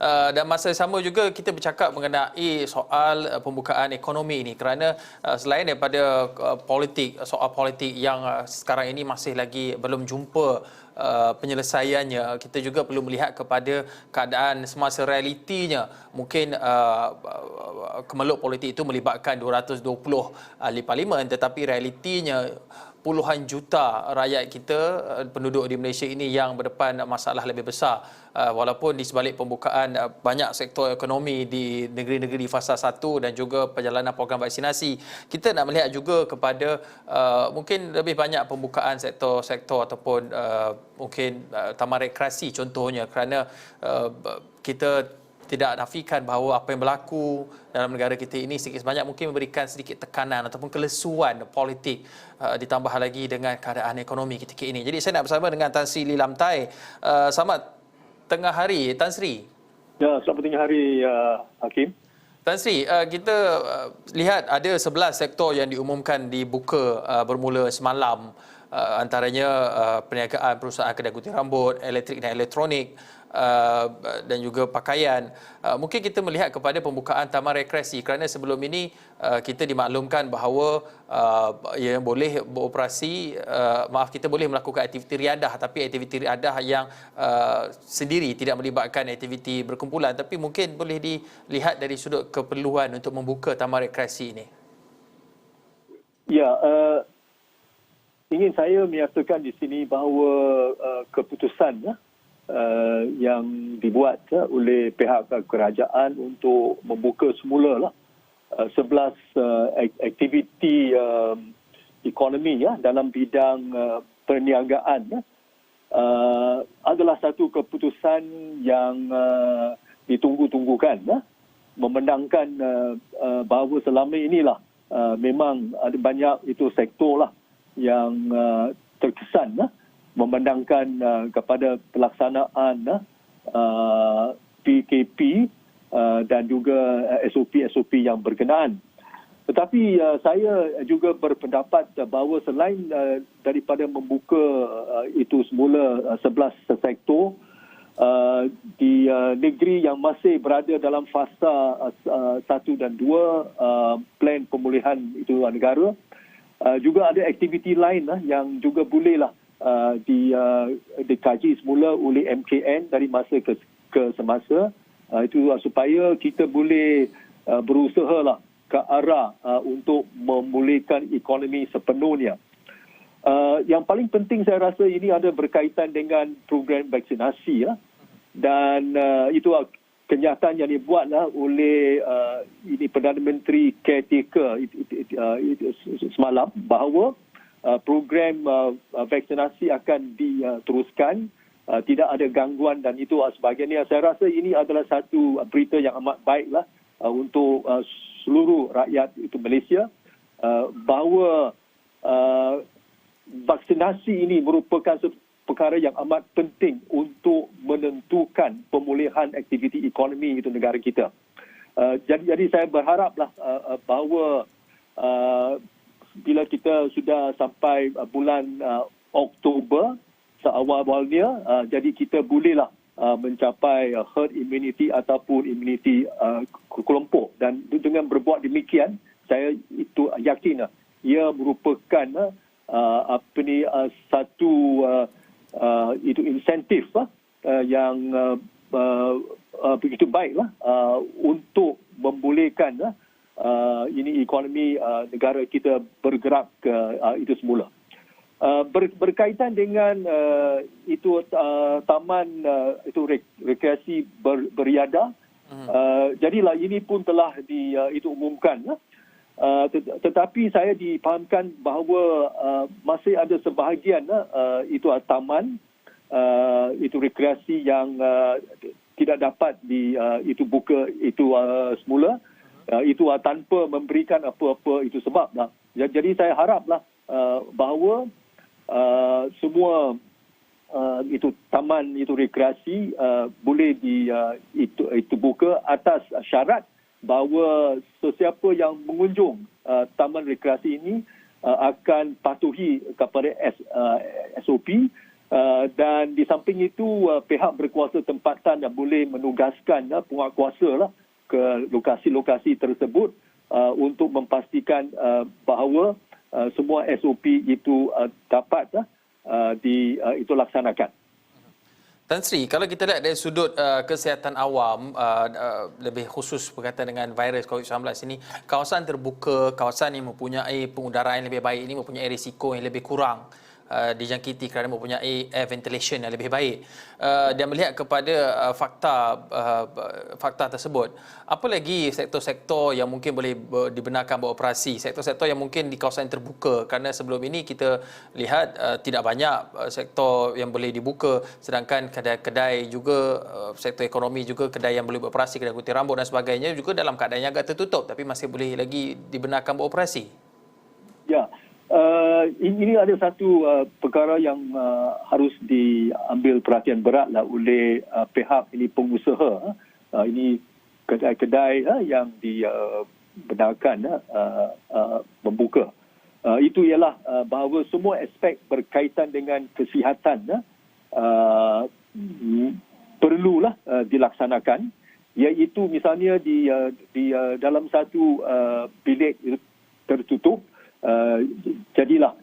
Dan masa yang sama juga kita bercakap mengenai soal pembukaan ekonomi ini, kerana selain daripada soal politik yang sekarang ini masih lagi belum jumpa penyelesaiannya, kita juga perlu melihat kepada keadaan semasa realitinya. Mungkin kemeluk politik itu melibatkan 220 ahli parlimen, tetapi realitinya puluhan juta rakyat kita, penduduk di Malaysia ini yang berdepan masalah lebih besar. Walaupun di sebalik pembukaan banyak sektor ekonomi di negeri-negeri fasa 1 dan juga perjalanan program vaksinasi, kita nak melihat juga kepada mungkin lebih banyak pembukaan sektor-sektor ataupun mungkin taman rekreasi contohnya, kerana kita tidak nafikan bahawa apa yang berlaku dalam negara kita ini sedikit sebanyak mungkin memberikan sedikit tekanan ataupun kelesuan politik, ditambah lagi dengan keadaan ekonomi ketika ini. Jadi saya nak bersama dengan Tan Sri Lee Lam Tai. Selamat tengah hari, Tan Sri. Ya, selamat tengah hari, Hakim. Tan Sri, kita lihat ada 11 sektor yang diumumkan dibuka bermula semalam. Antaranya perniagaan perusahaan kedai gunting rambut, elektrik dan elektronik, dan juga pakaian. Mungkin kita melihat kepada pembukaan taman rekreasi, kerana sebelum ini kita dimaklumkan bahawa yang boleh beroperasi, kita boleh melakukan aktiviti riadah, tapi aktiviti riadah yang sendiri, tidak melibatkan aktiviti berkumpulan. Tapi mungkin boleh dilihat dari sudut keperluan untuk membuka taman rekreasi ini. Ya, ingin saya menyatakan di sini bahawa keputusan yang dibuat oleh pihak kerajaan untuk membuka semula 11 aktiviti ekonomi dalam bidang perniagaan adalah satu keputusan yang ditunggu-tunggukan, memandangkan bahawa selama inilah memang ada banyak itu sektor yang terkesan memandangkan kepada pelaksanaan PKP dan juga SOP-SOP yang berkenaan. Tetapi saya juga berpendapat bahawa selain daripada membuka itu semula 11 sektor di negeri yang masih berada dalam fasa 1 dan 2 plan pemulihan itu negara, juga ada aktiviti lain yang juga bolehlah dikaji semula oleh MKN dari masa ke semasa, itu supaya kita boleh berusaha ke arah untuk memulihkan ekonomi sepenuhnya. Yang paling penting saya rasa ini ada berkaitan dengan program vaksinasi, dan itu kenyataan yang dibuatlah oleh ini Perdana Menteri caretaker semalam, bahawa program vaksinasi akan diteruskan, tidak ada gangguan dan itu sebagainya. Saya rasa ini adalah satu berita yang amat baiklah untuk seluruh rakyat itu Malaysia, bahawa vaksinasi ini merupakan perkara yang amat penting untuk menentukan pemulihan aktiviti ekonomi itu negara kita. Jadi saya berharaplah bahawa bila kita sudah sampai bulan Oktober seawal-awalnya, jadi kita bolehlah mencapai herd immunity ataupun immunity kelompok, dan dengan berbuat demikian saya itu yakin ia merupakan satu itu insentif yang begitu baiklah untuk membolehkan ini ekonomi negara kita bergerak ke itu semula. Berkaitan dengan itu taman itu rekreasi beriadah, jadilah ini pun telah itu umumkan. Tetapi saya dipahamkan bahawa masih ada sebahagian itu taman itu rekreasi yang tidak dapat itu buka itu semula, itu tanpa memberikan apa-apa itu sebab. Jadi saya haraplah bahawa semua itu taman itu rekreasi boleh itu buka atas syarat bahawa sesiapa yang mengunjung taman rekreasi ini akan patuhi kepada SOP Dan di samping itu pihak berkuasa tempatan boleh menugaskan penguatkuasa lah ke lokasi-lokasi tersebut untuk memastikan bahawa semua SOP itu dapat itu laksanakan. Tan Sri, kalau kita lihat dari sudut kesihatan awam, lebih khusus berkaitan dengan virus COVID-19 ini, kawasan terbuka, kawasan yang mempunyai pengudaraan yang lebih baik ini mempunyai risiko yang lebih kurang dijangkiti kerana mempunyai air ventilation yang lebih baik. Dan melihat kepada fakta tersebut, apa lagi sektor-sektor yang mungkin boleh dibenarkan beroperasi, sektor-sektor yang mungkin di kawasan terbuka, kerana sebelum ini kita lihat tidak banyak sektor yang boleh dibuka, sedangkan kedai-kedai juga, sektor ekonomi juga, kedai yang boleh beroperasi, kedai gunting rambut dan sebagainya juga dalam keadaan yang agak tertutup tapi masih boleh lagi dibenarkan beroperasi. Ya. Ini ada satu perkara yang harus diambil perhatian beratlah oleh pihak ini pengusaha. Ini kedai-kedai yang dibenarkan membuka. Itu ialah bahawa semua aspek berkaitan dengan kesihatan perlulah dilaksanakan, iaitu misalnya di dalam satu bilik tertutup. Jadilah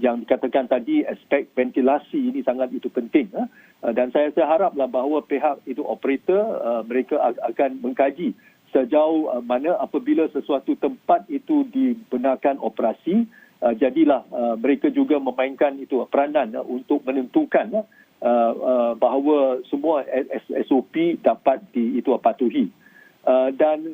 yang dikatakan tadi aspek ventilasi ini sangat itu penting, dan saya haraplah bahawa pihak itu operator mereka akan mengkaji sejauh mana apabila sesuatu tempat itu dibenarkan operasi, jadilah mereka juga memainkan itu peranan untuk menentukan bahawa semua SOP dapat itu patuhi. Dan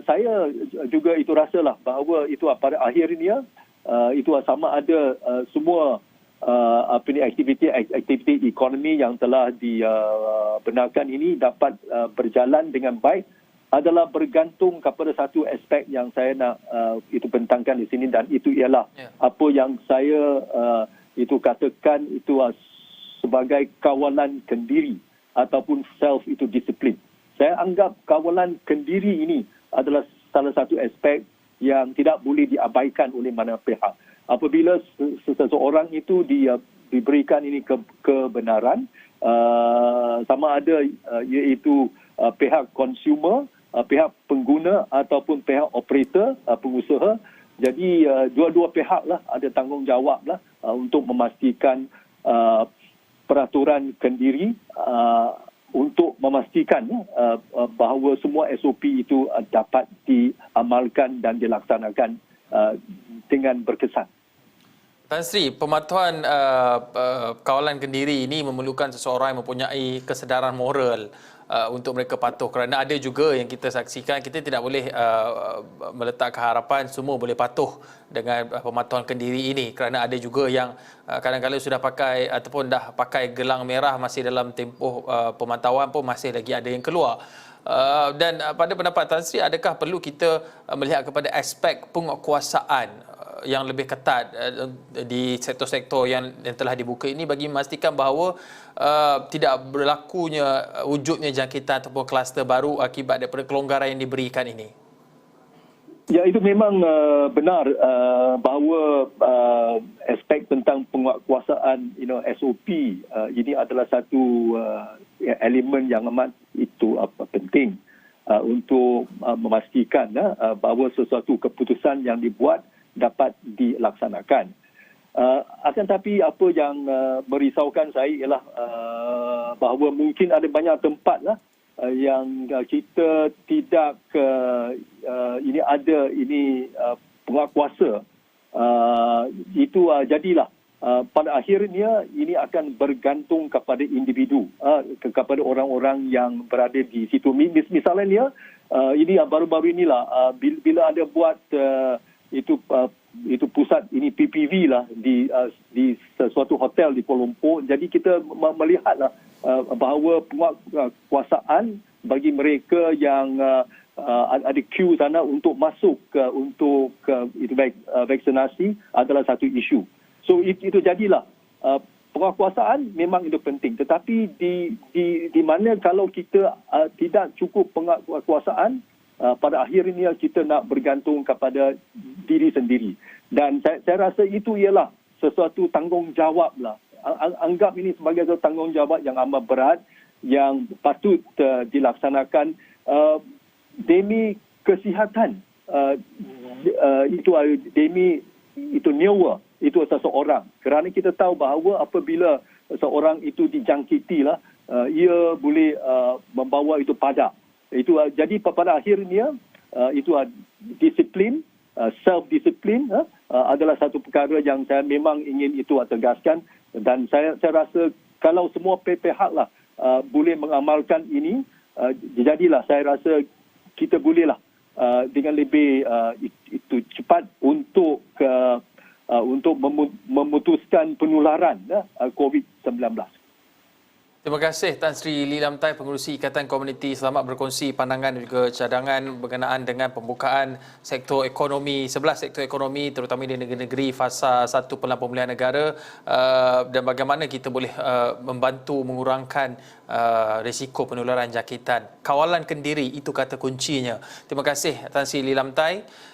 saya juga itu rasalah bahawa itu pada akhirnya itu sama ada semua aktiviti ekonomi yang telah dibenarkan ini dapat berjalan dengan baik adalah bergantung kepada satu aspek yang saya nak itu bentangkan di sini, dan itu ialah apa yang saya itu katakan itu sebagai kawalan kendiri ataupun self itu disiplin. Saya anggap kawalan kendiri ini adalah salah satu aspek yang tidak boleh diabaikan oleh mana pihak. Apabila seseorang itu diberikan ini kebenaran, sama ada iaitu pihak consumer, pihak pengguna ataupun pihak operator, pengusaha. Jadi dua-dua pihak lah ada tanggungjawab lah untuk memastikan peraturan kendiri, untuk memastikan bahawa semua SOP itu dapat diamalkan dan dilaksanakan dengan berkesan. Tan Sri, pematuhan kawalan kendiri ini memerlukan seseorang yang mempunyai kesedaran moral untuk mereka patuh, kerana ada juga yang kita saksikan, kita tidak boleh meletakkan harapan semua boleh patuh dengan pematuhan kendiri ini, kerana ada juga yang kadang-kadang sudah pakai ataupun dah pakai gelang merah, masih dalam tempoh pemantauan pun masih lagi ada yang keluar. Dan pada pendapat Tan Sri, adakah perlu kita melihat kepada aspek penguatkuasaan yang lebih ketat di sektor-sektor yang telah dibuka ini bagi memastikan bahawa tidak berlakunya wujudnya jangkitan ataupun kluster baru akibat daripada kelonggaran yang diberikan ini? Ya, itu memang benar bahawa aspek tentang penguatkuasaan SOP ini adalah satu elemen yang amat itu penting untuk memastikan bahawa sesuatu keputusan yang dibuat dapat dilaksanakan. Akan tapi apa yang merisaukan saya ialah bahawa mungkin ada banyak tempat lah yang kita tidak ini ada ini penguatkuasa. Itu jadilah pada akhirnya ini akan bergantung kepada individu, kepada orang-orang yang berada di situ. Misalnya ini baru-baru inilah bila ada buat itu pusat ini PPV lah di sesuatu hotel di Kuala Lumpur. Jadi kita melihatlah bahawa penguatkuasaan bagi mereka yang ada queue sana untuk masuk untuk itu vaksinasi adalah satu isu. So itu jadilah penguatkuasaan memang itu penting, tetapi di mana kalau kita tidak cukup penguatkuasaan, pada akhirnya kita nak bergantung kepada diri sendiri. Dan saya rasa itu ialah sesuatu tanggungjawab lah anggap ini sebagai satu tanggungjawab yang amat berat yang patut dilaksanakan demi kesihatan itu nyawa itu seseorang, kerana kita tahu bahawa apabila seorang itu dijangkiti lah, ia boleh membawa itu padak. Itu jadi pada akhirnya itu disiplin, self disiplin adalah satu perkara yang saya memang ingin itu tegaskan, dan saya rasa kalau semua pihak lah boleh mengamalkan ini, jadilah saya rasa kita bolehlah dengan lebih itu cepat untuk memutuskan penularan COVID-19. Terima kasih Tan Sri Lee Lam Tai, Pengerusi Ikatan Komuniti Selamat, berkongsi pandangan dan juga cadangan berkenaan dengan pembukaan sektor ekonomi, 11 sektor ekonomi terutama di negeri-negeri fasa 1 pemulihan negara, dan bagaimana kita boleh membantu mengurangkan risiko penularan jangkitan. Kawalan kendiri itu kata kuncinya. Terima kasih Tan Sri Lee Lam Tai.